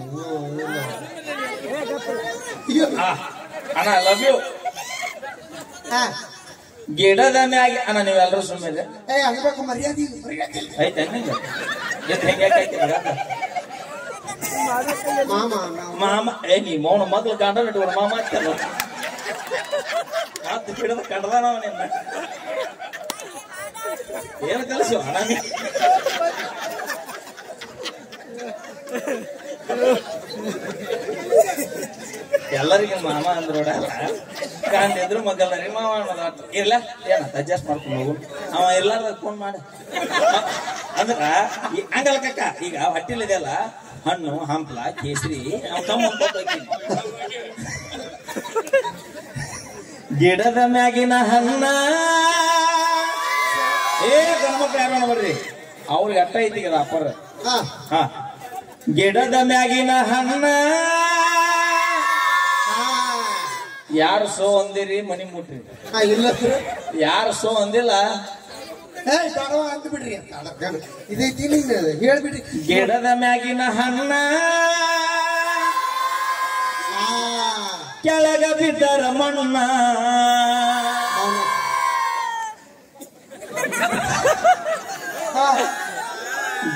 ಅಣ್ಣ ಲವ್ ಯು. ಹಾ ಗಿಡದ ಮ್ಯಾಗೆ ಅಣ್ಣ ನೀವೆಲ್ಲರೂ ಸುಮ್ಮನೆ ಅನ್ಬೇಕು ಮರ್ಯಾದೆ ಐತೆ ಹೆಂಗೆ ಮಾಮ ಮಾಮ ನೀ ಮೌನ ಮಗ್ಳು ಕಂಡ ಇಟ್ಕೊಂಡು ಮಾಮ ಆಗ್ತಲ್ಲ ಮಾತು ಗಿಡದ ಕಂಡದಾನವ ನಿನ್ನ ಏನು ಕಲಿಸು ಅಣ್ಣ ನೀ ಎಲ್ಲರಿಗೂ ಮಾಮ ಅಂದ್ರೋಡ ಕಂಡಿದ್ರು ಮಗಲ್ರಿ ಮಾವ ಅನ್ನೋದು ಇರ್ಲ ಏನ ಅಡ್ಜಸ್ಟ್ ಮಾಡ್ಕೊಂಡು ಹೋಗು ಅವ ಇರ್ಲಾರ ಫೋನ್ ಮಾಡ ಅಂದ್ರ ಹಂಗಲ್ಲ ಕಕ್ಕ ಈಗ ಹೊಟ್ಟಿಲಿದೆಯಲ್ಲ ಹಣ್ಣು ಹಂಪ್ಲ ಕೇಸರಿ ಅವ್ ಕಮ್ಮ ಗಿಡದ ಮ್ಯಾಗಿನ ಹಣ್ಣ ಗಣಮಕ್ಳು ಯಾರೋಣ ಬರ್ರಿ ಅವ್ರಿಗೆ ಅಟ್ಟ ಐತಿ ಅಪ್ಪರ ಹಾ ಗಿಡದ ಮ್ಯಾಗಿನ ಹಣ್ಣ ಯಾರು ಸೋ ಅಂದಿರಿ ಮನಿ ಮುಟ್ರಿ ಇಲ್ಲ ಯಾರು ಸೋ ಅಂದಿಲ್ಲ ಅಂತ ಬಿಡ್ರಿ ಇದೈತಿ ಹೇಳ್ಬಿಡ್ರಿ ಗಿಡದ ಮ್ಯಾಗಿನ ಹಣ್ಣ ಕೆಳಗ ಬಿದ್ದರ ಮಣ್ಣ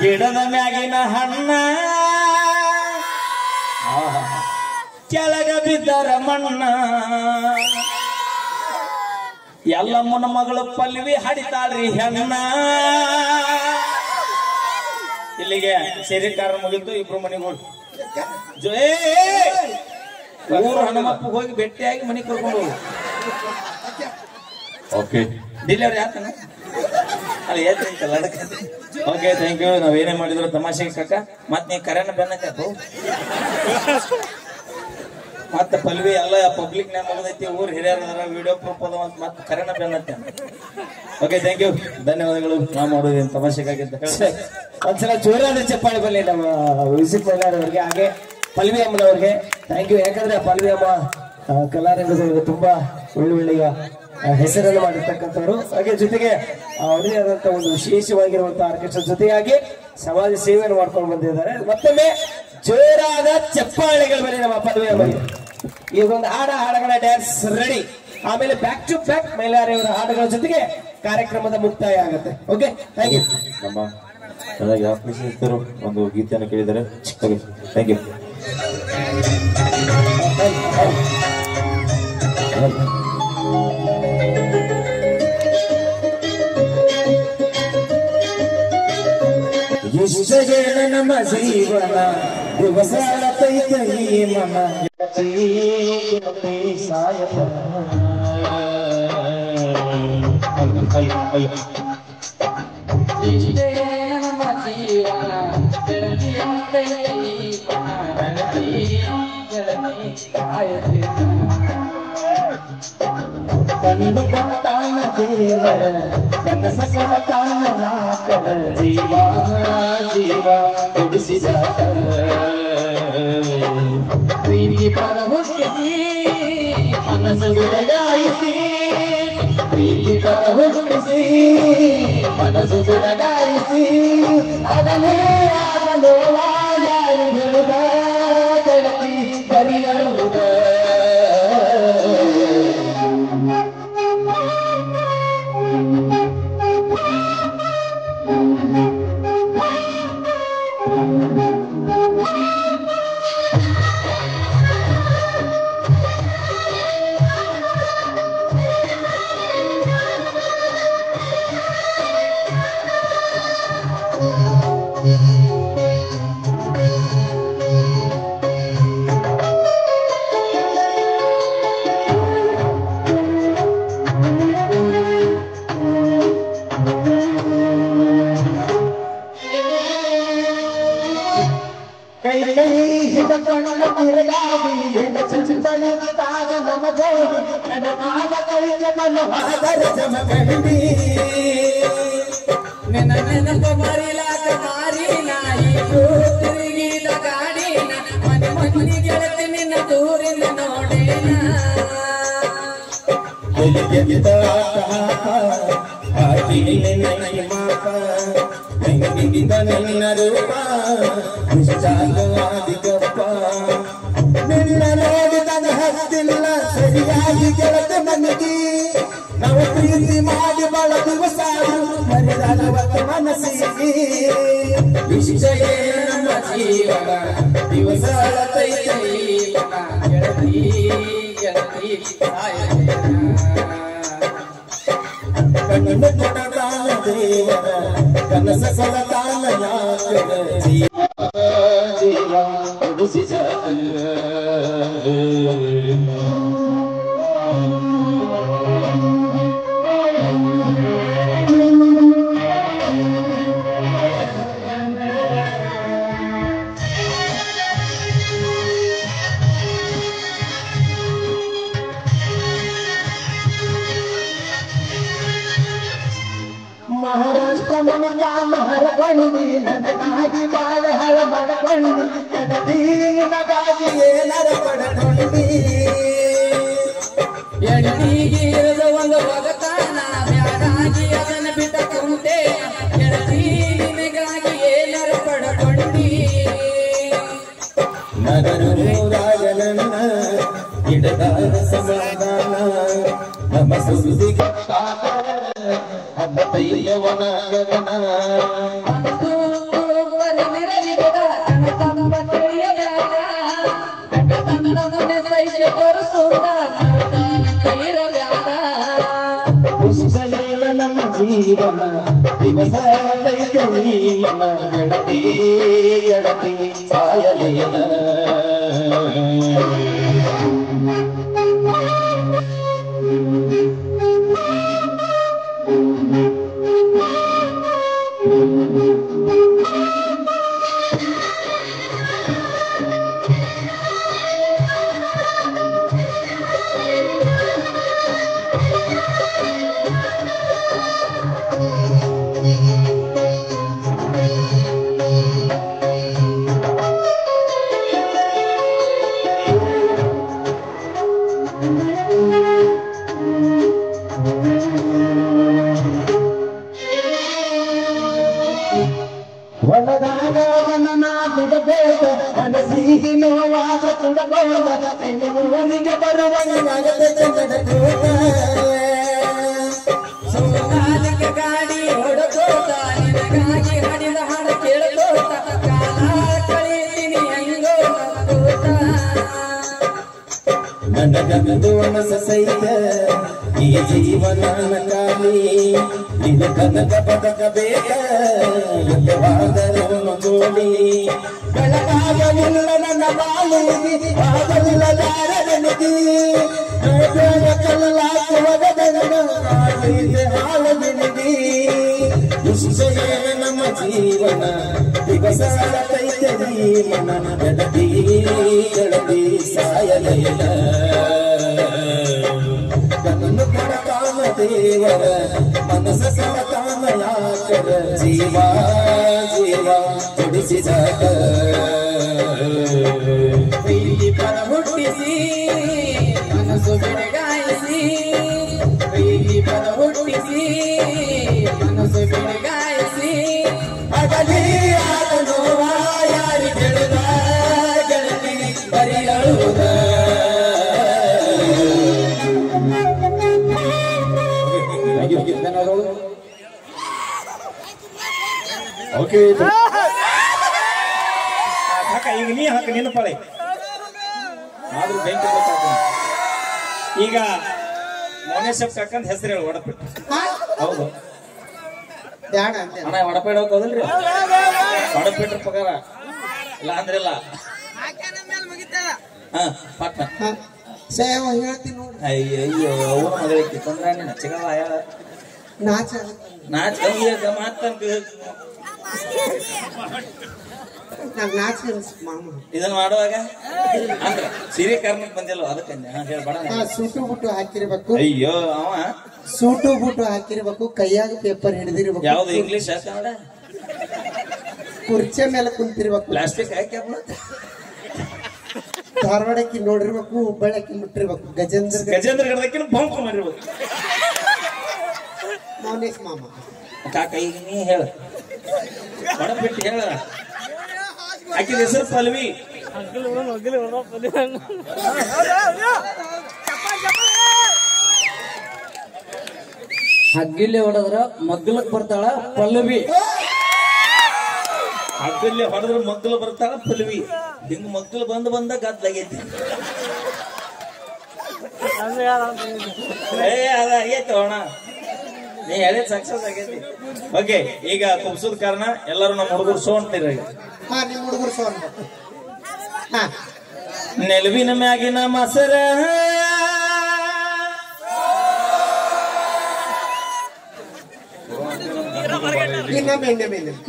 ಗಿಡದ ಮ್ಯಾಗಿನ ಹಣ್ಣ ಕೆಳಗ ಬಿದ್ದರ ಮಣ್ಣ ಎಲ್ಲಮ್ಮನ ಮಗಳು ಪಲ್ವಿ ಹಡಿತಾಳ್ರಿ ಹೆಣ್ಣ. ಇಲ್ಲಿಗೆ ಸೇರಿಕಾರ ಮುಗಿತು ಇಬ್ರು ಮನೆಗಳು ಊರು ಹನುಮಪ್ಪ ಹೋಗಿ ಭೇಟಿಯಾಗಿ ಮನೆ ಕರ್ಕೊಂಡು ಹೋಗಿ ಓಕೆ ಡಿಲಿವರಿ ಆತನ ಅಲ್ಲಿ ಏತಲ್ಲ ಅದಕ್ಕೆ ಓಕೆ ಥ್ಯಾಂಕ್ ಯು. ನಾವೇನೇ ಮಾಡಿದ್ರು ತಮಾಷೆಗೆ ಕಕ್ಕ ಮತ್ ನೀ ಕರೆನ ಬೆನ್ನಕ್ಕಾಕು ಮತ್ತ ಪಲ್ವಿ ಎಲ್ಲ ಪಬ್ಲಿಕ್ ನ್ಯಾಗ ಮುಗದೈತಿ ಊರ್ ಹಿರಿಯರ ವಿಡಿಯೋ ಪ್ರೂಫ್ ಅದ ಅಂತ ಮತ್ತೆ ಕರೆನ ಬೆನ್ನತ್ತೆ. ಓಕೆ ಥ್ಯಾಂಕ್ ಯು ಧನ್ಯವಾದಗಳು. ನಾ ಮಾಡೋದೇನು ತಮಾಷೆಗಾಗಿದ್ದ ಒಂದ್ಸಲ ಜೋರಾದ ಚಪ್ಪಾಳೆ ಬರಲಿ ನಮ್ಮ ವಿಸಿಟ್ ಮೈಲಾರವರಿಗೆ ಹಾಗೆ ಪಲ್ವಿ ಅಮ್ಮನವ್ರಿಗೆ ಥ್ಯಾಂಕ್ ಯು. ಯಾಕಂದ್ರೆ ಪಲ್ವಿ ಅಮ್ಮ ಕಲಾರಂಗದವರು ತುಂಬಾ ಒಳ್ಳೆಯ ಹೆಸರನ್ನು ಮಾಡಿರ್ತಕ್ಕಂಥವ್ರು. ಹಾಗೆ ಜೊತೆಗೆ ಅವರೇ ಆದಂತಹ ಒಂದು ವಿಶೇಷವಾಗಿರುವಂತಹ ಆರ್ಕೆಸ್ಟ್ರಾ ಜೊತೆಯಾಗಿ ಸಮಾಜ ಸೇವೆಯನ್ನು ಮಾಡ್ಕೊಂಡು ಬಂದಿದ್ದಾರೆ. ಮತ್ತೊಮ್ಮೆ ಜೋರಾದ ಚಪ್ಪಾಳೆಗಳು ಬರೀ ನಮ್ಮ ಪಲ್ವಿ ಅಮ್ಮಗೆ. ಈಗ ಒಂದು ಹಾಡಗಳ ಡ್ಯಾನ್ಸ್ ರೆಡಿ. ಆಮೇಲೆ ಬ್ಯಾಕ್ ಟು ಬ್ಯಾಕ್ ಮೈಲಾರಿಯವರ ಹಾಡುಗಳ ಜೊತೆಗೆ ಕಾರ್ಯಕ್ರಮದ ಮುಕ್ತಾಯ ಆಗುತ್ತೆ. Okay thank you. ನಮ್ಮ ಚೆನ್ನಾಗಿ ಆಫೀಸರು ಒಂದು ಗೀತೆಯನ್ನು ಕೇಳಿದ್ದಾರೆ. Thank you. ಇಷ್ಟಗೆ ನಮ್ಮ ಜೀವನ ದಿವಸ ತೈತೈ ಮನ ಸಾಯತ ಕಂಡು ಕೊಟ್ಟಾನ ದೇವರ ಕನಸ ಕೊಟ್ಟಾನ ನಾಕರ ಜೀವ ಜೀವ ಉಡಿಸಿದ ಪ್ರೀತಿ ಪರ ಹುಟ್ಟಿಸಿ ಮನಸ್ಸು ಗುಡಗಾಯಿಸಿ ಪ್ರೀತಿ ಪರ ಹುಟ್ಟಿಸಿ ಮನಸ್ಸು ಗುಡಗಾಯಿಸಿ ಅದನ್ನೇ ಆಗಲು ಯಾರು ಬಿಡುದ ಕಳತಿ ಕರಿಯರುವುದ ನೆನಪ ಮರಿಲಾಕ ಮಾರಿ ನಾಯಿ ತಿರುಗಿದ ಗಾಡಿನ ಮನೆ ಮನೆ ಗೆಳತಿ ನಿನ್ನ ದೂರಿನ ನೋಡೇನ ನಿನ್ನ ರೂಪ ನಿನ್ನ ನೋಡಿದ ಹತ್ತಿಲ್ಲ ಸರಿಯಾಗಿ ಗೆಳತ ಮನೆಗೆ ನಾವು ಪ್ರೀತಿ ಮಾಡಿ ಬಾಳ ದಿವಸ ಮರಿದಾಗವತ್ತ ಮನಸ್ಸಿಗೆ ವಿಷಯ ನಮ್ಮ ಜೀವನ ದಿವಸ ಗೆಳತಿ ಗೆಳತಿ ಕಣ್ಣು ಕೊಡದಾನ ದೇವರ ಕನಸ ಕೊಡದಾನ ಜೀವ ಉಳಿಸಿದ ಮಹಾರಾಷ್ಟ್ರ ಮನೆಯ ಮಹರಗಣಿ ನನಗಾಗಿ ಬಾಳ ಹಳ ಮಡಕೊಂಡಿ ನನಗಾಗಿ ಏನರ ಪಡಕೊಂಡಿ ಎಡತಿಗಿರದ ಒಂದು ಭಗತಾನ ಬ್ಯಾಡಾಗಿ ಅದನ್ನು ಬಿಟ್ಟ ಕುಂಟೆ ಎಡತಿ ನಿನಗಾಗಿ ಏನರ ಪಡಕೊಂಡಿ ನಗರೂರಾಗಲನ್ನ ಇಡದಾರ ಸಮಾಧಾನ ನಮ್ಮ ಸುದ್ದಿಗೆ ಹಬ್ಬತೈಯವನ ಗಗನ ನಮ್ಮ ಜೀವನ ದಿವಸ ಗೆಳತಿ ಗೆಳತಿ ಸಾಯಲೇನ ಒಳದಾಗ ವನನ ಬಿಡಬೇಕ ಮನಸ್ಸಿಗೆ ನೋವಾಗ ತುಡಬೋದ ನಿಮಗೆ ಬರುವಂಗಾಗದೆ ಚಂದಕೋತ ಸೋನಾಲಿಗೆ ಗಾಡಿ ಹೊಡಕೋತ ನಿನಗಾಗಿ ಹಾಡಿದ ಹಾಡ ಕೇಳಕೋತ ಕಾಲ ಕಳೀತೀನಿ ಹೆಂಗೋ ನಕ್ಕೋತ ನನಗಂದು ಮನಸ ಸೈತ ಈ ಜೀವನ ಕಾಲಿ ಇದು ಕನಕ ಬದುಕಬೇಕ ಎಲ್ಲವಾದರೂ ಜೋಡಿ ಬೆಳಗಾಗಲಿಲ್ಲ ನನ್ನ ಬಾಳಿಗೆ ಆಗಲಿಲ್ಲದಾರನಿಗೆ ಹಾಲನಿಗೆ ನಿಶ್ಚಯ ನಮ್ಮ ಜೀವನ ದಿವಸ ಜೀವನ ಗೆಳತಿ ಗೆಳತಿ ಸಾಯಲೇನ ಕಣ್ಣು ಕೊಡತಾನ ದೇವರ ಮನಸ ಸಲತಾನ ಯಾಕರ ಜೀವ ಜೀವ ಜಡಿಸಿದ ಪ್ರೀತಿ ಪರ ಹುಟ್ಟಿಸಿ ಮನಸ್ಸು ಬೆಳಗಾಯಿಸಿ ಪ್ರೀತಿ ಪರ ಹುಟ್ಟಿಸಿ ಮನಸ್ಸು ಬೆಳಗಾಯಿಸಿ ಅಗಲಿ ಆದ ನೋವ ಯಾರಿ ಗೆಳೆದ ಗೆಳತಿ ಬರಿಯಳುವುದ ಓಕೆ ಈಗ ನೀ ಹಾಕ ನಿನ್ನ ಪಾಳೆ ಆದ್ರೂ ಬೆಂಕಿ ಗೊತ್ತಾಗ್ತದೆ. ಈಗ ಮೌನೇಶ್ವರ್ ಕಾಕಂತ ಹೆಸರು ಹೇಳಿ ಒಡಪಿಟ್ಟು. ಹೌದು ಅಣ್ಣ ಒಡಪೇಡ್ ಹೋಗೋದಿಲ್ರಿ ಒಡಪಿಟ್ರ ಪಗಾರ ಇಲ್ಲ ಅಂದ್ರೆ ಇಲ್ಲ ಪಟ್ಟ ಸೇವ ಹೇಳ್ತೀನಿ ನೋಡಿ ಅಯ್ಯಯ್ಯೋ ಅವನ ಮಗಳಿಗೆ ತೊಂದ್ರೆ ನೀನು ಚಿಗವ ಹೇಳ ನಾಚ ಮಾತಂಕ ನಂಗೆ ನಾಚ ಮಾಮ ಇದನ್ನ ಮಾಡುವಾಗ ಅಂದ್ರೆ ಸಿರಿ ಕಾರ್ಮಿಕ್ ಬಂದಿಲ್ಲ ಅದಕ್ಕೆ ಹೇಳ್ಬೇಡ ಸೂಟು ಬುಟ್ಟು ಹಾಕಿರ್ಬೇಕು ಅಯ್ಯೋ ಅವ ಸೂಟು ಬುಟ್ಟು ಹಾಕಿರ್ಬೇಕು ಕೈಯಾಗ ಪೇಪರ್ ಹಿಡಿದಿರ್ಬೇಕು ಯಾವ್ದು ಇಂಗ್ಲಿಷ್ ಕನ್ನಡ ಕುರ್ಚೆ ಮೇಲೆ ಕುಂತಿರ್ಬೇಕು ಪ್ಲಾಸ್ಟಿಕ್ ಹಾಕಿ ಧಾರವಾಡಕ್ಕೆ ನೋಡಿರ್ಬೇಕು ಹುಬ್ಬಳ್ಳಕ್ಕೆ ಮುಟ್ಟಿರ್ಬೇಕು ಗಜೇಂದ್ರ ಗಡದಕ್ಕಿನ ಬಂಕು ಮಾಡಿರ್ಬೇಕು ಮೌನೇಶ್ ಮಾಮ ಕಾಕ ಈಗ ನೀ ಹೇಳ ಒಡಬಿಟ್ಟು ಹೇಳ ಆಕಿದ ಹೆಸರು ಪಲ್ವಿ ಹಗ್ಗಿಲ್ಲಿ ಹೊಡೆದ್ರ ಮಗ್ಲಕ್ ಬರ್ತಾಳ ಪಲ್ಲವಿ. ಹಗ್ಗಲ್ಲಿ ಹೊಡೆದ್ರೆ ಮಗ್ಲು ಬರ್ತಾಳ ಪಲ್ವಿ. ಹಿಂಗ್ ಮಗ್ಲು ಬಂದ ಗದ್ದಾಗೈತಿ. ಅದಾಗೈತಿ ಅಣ್ಣ, ನೀ ಹೇಳಿದ್ ಸಕ್ಸಸ್ ಆಗೈತಿ. ಓಕೆ, ಈಗ ಕುಬ್ಸದ ಕಾರಣ ಎಲ್ಲರೂ ನಮ್ಮ ಹುಡುಗರು ಸೋ ಅಂತೀರ. ನಿಮ್ ಹುಡುಗರು ಸೋ ಅಂತ. ನೆಲುವಿನ ಮ್ಯಾಗಿನ ಮಸರ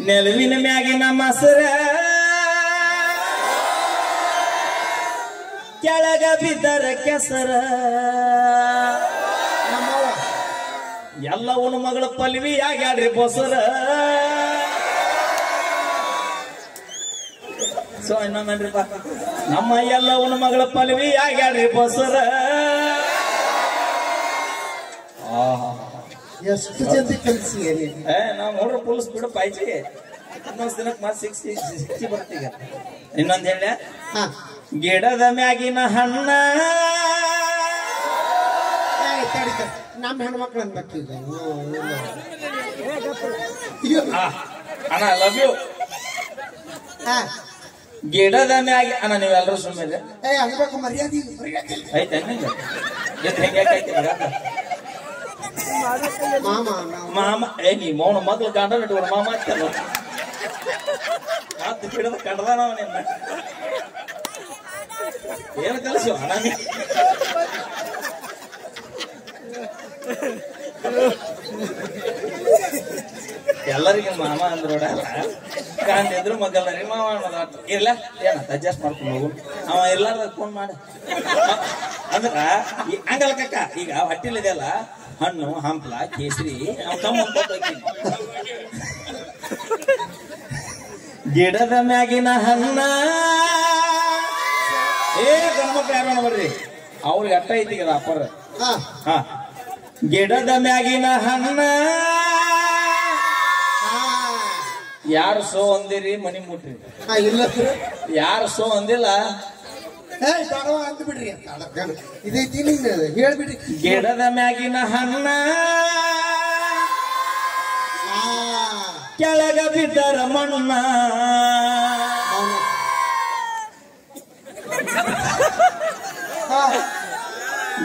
ನೆಲುವಿನ ಮ್ಯಾಗಿನ ಮಸರ ಕೆಳಗ ಬಿದ್ದರ ಕೆಸರ ಎಲ್ಲ ಉಣ ಮಗಳ ಪಲ್ವಿ ಆಗ್ಯಾಡ್ರಿ ಬಸರ. ಸೊ ಇನ್ನೊಂದ್ರಿಪ್ಪ, ನಮ್ಮ ಎಲ್ಲ ಉಣ ಮಗಳ ಪಲ್ವಿ ಆಗ್ಯಾಡ್ರಿ ಬಸರ. ಎಷ್ಟು ಜಲ್ದಿ ಕಲ್ಸಿ ನಾವ್ ನೋಡ್ರಿ ಫುಲ್ ಸ್ಪೀಡ್ ಪಾಯ್ಚಿ. ಇನ್ನೊಂದ್ ದಿನಕ್ಕೆ ಮತ್ತೆ ಸಿಕ್ಸಿ ಬರ್ತೀಗ. ಇನ್ನೊಂದ್ ಹೇಳ, ಗಿಡದ ಮ್ಯಾಗಿನ ಹಣ್ಣ ನಮ್ಮ ಹೆಣ್ಮಕ್ಳು ಅನ್ಬೇಕೀಗ. ಅಣ್ಣ ಲವ್ ಯು. ಗಿಡದ ಮ್ಯಾಗಿ ಅಣ್ಣ ನೀವೆಲ್ಲರೂ ಸುಮ್ಮನೆ ಅನ್ಬೇಕು, ಮರ್ಯಾದೆ ಐತೆ. ಮಾಮ ನೀ ಮೌನ ಮಗ್ಳು ಕಾಂಡ ಇಟ್ಕೊಂಡು ಮಾಮ ಆಗ್ತಲ್ಲ. ಗಿಡದ ಕಂಡದಾನವ ನಿನ್ನ ಏನು ಕಲಿಸು ಅಣ್ಣ. ಎಲ್ಲರಿಗೂ ಮಾಮ ಅಂದ್ರೋಡಲ್ಲ, ಕಾಂತಿದ್ರು ಮಗಲ್ರಿ ಮಾವ ಅನ್ನೋದು ಇರ್ಲ. ಏನ ಅಡ್ಜಸ್ಟ್ ಮಾಡ್ಕೊಂಡು ಹೋಗು. ಅವ ಇರ್ಲಾರ ಫೋನ್ ಮಾಡ ಅಂದ್ರ ಹಂಗಲ್ಲ ಕಕ್ಕ. ಈಗ ಹೊಟ್ಟಿಲಿದೆಯಲ್ಲ, ಹಣ್ಣು ಹಂಪ್ಲ ಕೇಸರಿ ಅವ್ ಕಮ್ಮ ಗಿಡದ ಮ್ಯಾಗಿನ ಹಣ್ಣ. ಗಣಮಕ್ಳು ಯಾರೋಣ ಬರ್ರಿ, ಅವ್ರಿಗೆ ಅಟ್ಟ ಐತಿ ಅಪ್ಪರ. ಗಿಡದ ಮ್ಯಾಗಿನ ಹಣ್ಣ ಯಾರು ಸೋ ಅಂದಿರಿ ಮನಿ ಮುಟ್ರಿ. ಇಲ್ಲ ಯಾರು ಸೋ ಅಂದಿಲ್ಲ ಅಂತ ಬಿಡ್ರಿ. ಇದೈತಿ ಹೇಳ್ಬಿಡ್ರಿ. ಗಿಡದ ಮ್ಯಾಗಿನ ಹಣ್ಣ ಕೆಳಗ ಬಿದ್ದರ ಮಣ್ಣ.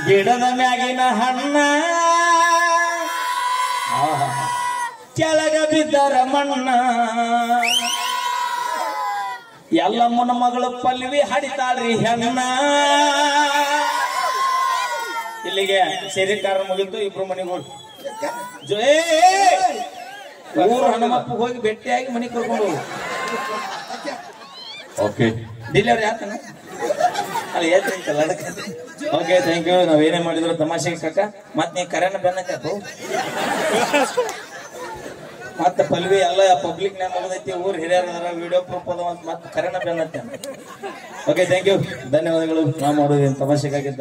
ಗಿಡದ ಮ್ಯಾಗಿನ ಹಣ್ಣ ಕೆಳಗ ಬಿದ್ದರ ಮಣ್ಣ. ಎಲ್ಲಮ್ಮನ ಮಗಳು ಪಲ್ವಿ ಹಡಿತಾಳ್ರಿ ಹೆಣ್ಣ. ಇಲ್ಲಿಗೆ ಸೇರಿಕಾರ ಮುಗಿತು. ಇಬ್ರು ಮನೆಗಳು ಊರು ಹನುಮಪ್ಪ ಹೋಗಿ ಭೇಟಿಯಾಗಿ ಮನೆ ಕರ್ಕೊಂಡು ಹೋಗಿ ಓಕೆ ಡಿಲಿವರಿ ಆತನ ಅಲ್ಲಿ ಹೇಳ್ತಂತಲ್ಲ ಅದಕ್ಕೆ. Okay, thank you. ನಾವೇನೇ ಮಾಡಿದ್ರು ತಮಾಷೆಗೆ ಕಕ್ಕ. ಮತ್ ನೀ ಕರೆನ ಬೆನ್ನಕ್ಕಾಕು. ಮತ್ತ ಪಲ್ವಿ ಎಲ್ಲ ಪಬ್ಲಿಕ್ ನ್ಯಾಗ ಮುಗಿದೈತಿ. ಊರ್ ಹಿರಿಯರ ವಿಡಿಯೋ ಪ್ರೂಫ್ ಅದ ಅಂತ ಮತ್ತೆ ಕರೆನ ಬೆನ್ನತ್ತೆ. ಓಕೆ, ಥ್ಯಾಂಕ್ ಯು, ಧನ್ಯವಾದಗಳು. ನಾವು ಮಾಡೋದೇನು ತಮಾಷೆಗಾಗಿದ್ದ.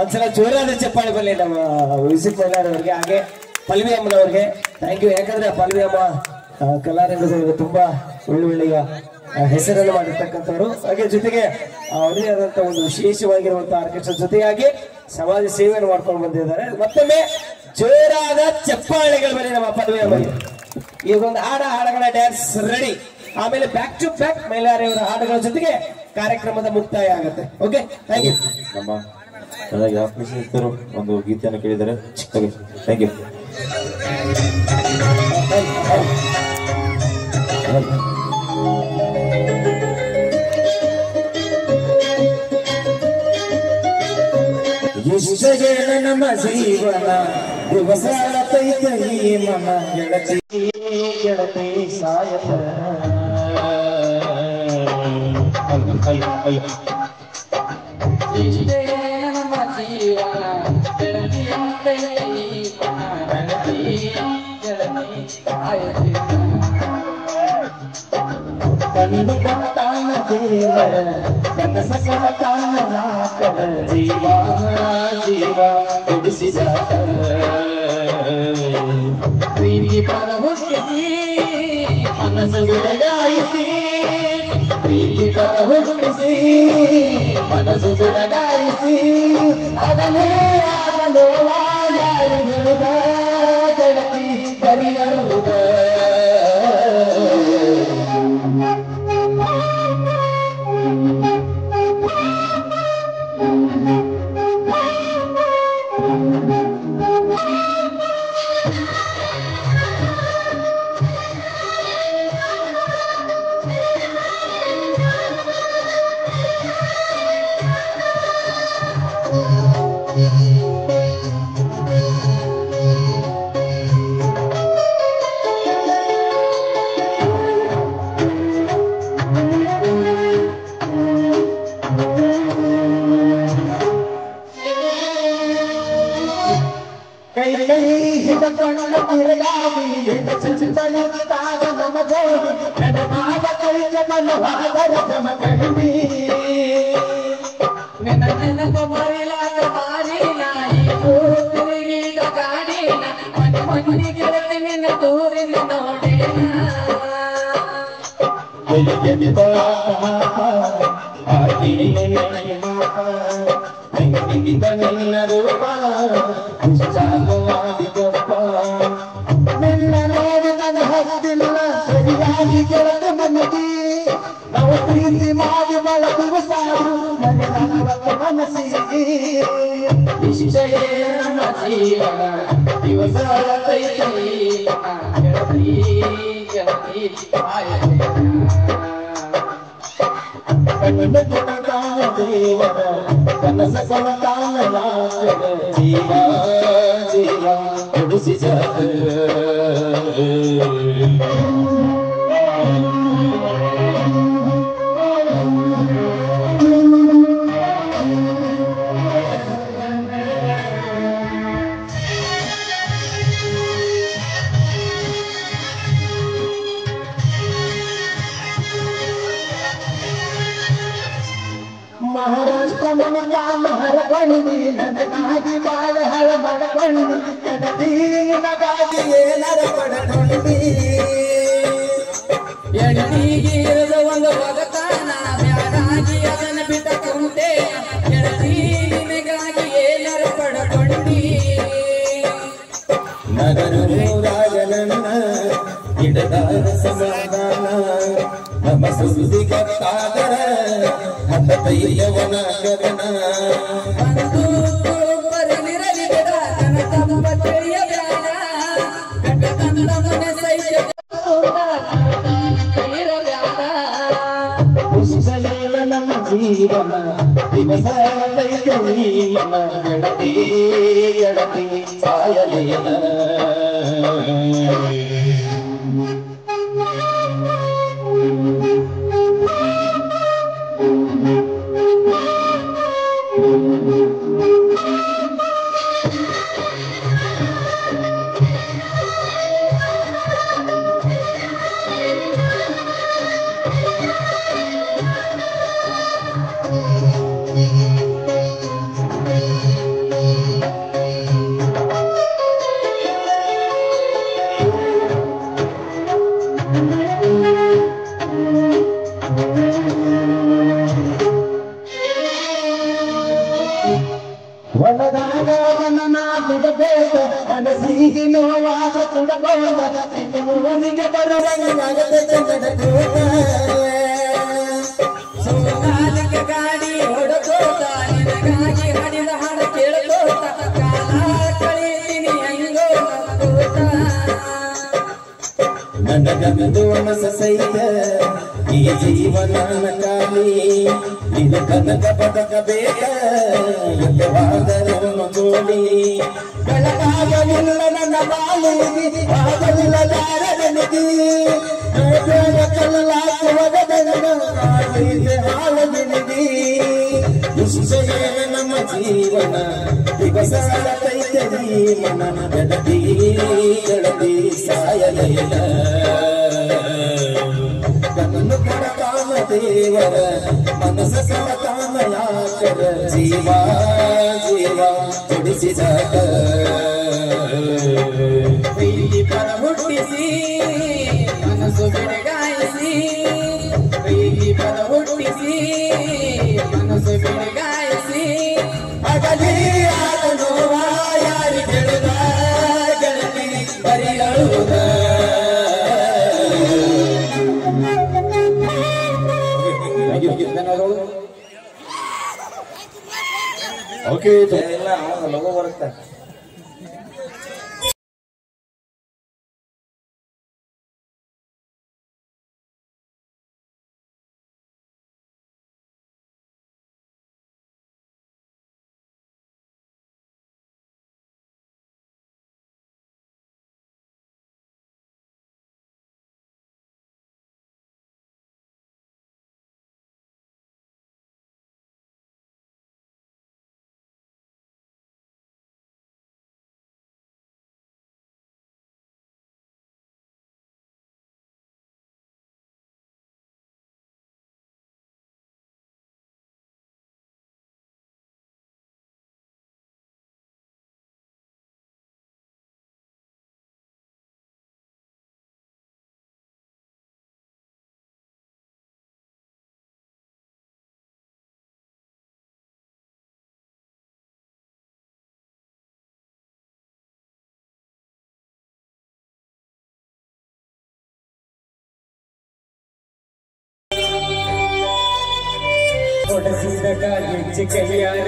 ಒಂದ್ಸಲ ಜೋರಾದ ಚಪ್ಪಾಳೆ ಬರಲಿ ನಮ್ಮ ವಿಸಿಟ್ ಮೈಲಾರವರಿಗೆ, ಹಾಗೆ ಪಲ್ವಿ ಅಮ್ಮನವ್ರಿಗೆ ಥ್ಯಾಂಕ್ ಯು. ಯಾಕಂದ್ರೆ ಪಲ್ವಿ ಅಮ್ಮ ಕಲಾರಂಗದವರು ತುಂಬಾ ಒಳ್ಳೆಯ ಹೆಸರನ್ನು ಮಾಡಿರ್ತಕ್ಕಂಥವ್ರು. ಹಾಗೆ ಜೊತೆಗೆ ಅವರೇ ಆದಂತಹ ಒಂದು ವಿಶೇಷವಾಗಿರುವಂತಹ ಆರ್ಕೆಸ್ಟ್ರಾ ಜೊತೆಯಾಗಿ ಸಮಾಜ ಸೇವೆಯನ್ನು ಮಾಡ್ಕೊಂಡು ಬಂದಿದ್ದಾರೆ. ಮತ್ತೊಮ್ಮೆ ಜೋರಾದ ಚಪ್ಪಾಳೆಗಳು ಬರೀ ನಮ್ಮ ಪಲ್ವಿ ಅಮ್ಮಗೆ. ಈಗ ಒಂದು ಹಾಡಗಳ ಡ್ಯಾನ್ಸ್ ರೆಡಿ. ಆಮೇಲೆ ಬ್ಯಾಕ್ ಟು ಬ್ಯಾಕ್ ಮೈಲಾರಿಯವರ ಹಾಡುಗಳ ಜೊತೆಗೆ ಕಾರ್ಯಕ್ರಮದ ಮುಕ್ತಾಯ ಆಗುತ್ತೆ. Okay, thank you. ನಮ್ಮ ಚೆನ್ನಾಗಿ ಆಫೀಸರು ಒಂದು ಗೀತೆಯನ್ನು ಕೇಳಿದ್ದಾರೆ. Thank you. ಇಷ್ಟಗೆ ನಮ್ಮ ಜೀವನ ದಿವಸ ತೈತೈ ಮನ ಗೆಳತಿ ಗೆಳತಿ ಸಾಯತ. ಇಷ್ಟೇ ನಮ್ಮ ಜೀವನ ಗೆಳತಿ ತೈತೈ ಮನ ಗೆಳತಿ ಗೆಳತಿ ಸಾಯತ. ಕಂಡು ಬರ್ತಾನ ದೇವರ ನನ್ನ ಸಕಲ ಕಾರಣನಾಕರ ಜೀವ ಜೀವ ಉಡಿಸಿದ ಪ್ರೀತಿ ಪರವಸ್ತಿ ಮನಸ್ಸು ಬೆಳಗಾಯಿಸಿ ಪ್ರೀತಿ ಹುಟ್ಟಿಸಿ ಮನಸ್ಸು ಬೆಳಗಾಯಿಸಿ ಅದನ್ನೇ ಆಗಲು ಯಾರಿಗಿರುದ ಗೆಳತಿ ಕರಿಯರುವುದ ಸರಿಯಾಗಿ ಕೆಳಗ ಮನದಿ ನಾವು ಪ್ರೀತಿ ಮಾಡಿ ಬಳಸುವ ಸಾರು ಮನಸ್ಸಿಗೆ ನಿಶ್ಚಯ ಜೀವನ ದಿವಸ ದೇವರ ಕನಸ ಕೊಡತಾನ ಜೀವ ಜೀವ ಉಡಿಸಿ ಮಹಾರಾಷ್ಟ್ರ ಮನೆಯ ಮಹರಗಣಿ ನನಗಾಗಿ ಬಾಳ ಹಳ ಬಡಗಣಿ ನಗಾಗಿ ಏನರ ಪಡಗೊಂಡಿ ಎಡತಿಗಿರದ ಒಂದು ಭಗತಾನ ಬ್ಯಾಡಾಗಿ ಅದನ್ನು ಬಿಟ್ಟ ಕುಂಟೆ ಎಡತಿ ನಿನಗಾಗಿ ಏನರ ಪಡಗೊಂಡಿ ನಗರು ರಾಜನನ್ನ ಇಡದಾರ ಸಮಾಧಾನ ನಮ್ಮ ಸುದ್ದಿ ಗೊತ್ತಾದರ ಹತ್ತೈಯವನ ಕರಣ ಒಂದು ಬರಲಿರಲಿ ಬೇಡ ನನ್ನ ತಮ್ಮ ತಿಳಿಯ ಬೇಡ ಗಂಡ ತನ್ನ ಮನೆ ಸೈತ ಕುಶಲೇವ ನಮ್ಮ ಜೀವನ ದಿವಸ ಜೀವನ ಎಡತಿ ಎಡತಿ ಸಾಯಲೇನ ಒಳಗಾಗವನ ಬಿಡಬೇಕು ಮನಸ್ಸಿಗೆ ನೋವಾಗ ತುಡಬೋದ ನಿಮಗೆ ಬರುವಂಗಾಗದೆ ಚಂದಕೋತ ಸೋನಾಲಿಗೆ ಗಾಡಿ ಹೊಡಕೋತ ನಿನಗಾಗಿ ಹಡಿದ ಹಾಡ ಕೇಳಕೋತ ಕಾಲ ಕಳೀತೀನಿ ಹೆಂಗೋ ನಕ್ಕೋತ ನನಗಂದು ಮನಸ ಸೈತ ಈ ಜೀವನ ಕಾಲಿ ಇದು ಕನಕ ಬದುಕಬೇಕ ಎಲ್ಲವಾದರೂ ಜೋಡಿ ಬೆಳಗಾಗಲಿಲ್ಲ ನನ್ನ ಬಾಳಿಗೆ ಆಗಲಿಲ್ಲ ಜಾರನಿಗೆ ಹಾಲನಿಗೆ ನಿಶ್ಚಯ ನಮ್ಮ ಜೀವನ ದಿವಸ ಜೀವನ ಬೆಳದಿ ಎಳದಿ ಸಾಯಲಿಲ್ಲ ಕಣ್ಣು ಕೊಡತಾನ ದೇವರ ಮನಸ್ಸ ಸಮತಾನ ಯಾಕರ ಜೀವ ಜೀವ ಜಡಿಸಿದ ಪ್ರೀತಿ ಪರ ಹುಟ್ಟಿಸಿ ಮನಸ್ಸು ಬೆಳಗಾಯಿಸಿ ಪ್ರೀತಿ ಪರ ಓಕೆ ಇಲ್ಲ ಅವನು ಲಘು ಬರುತ್ತೆ. ಕೊಡಸಿದ ಕಾಗೆ ಚಿಕ್ಕ ಯಾರ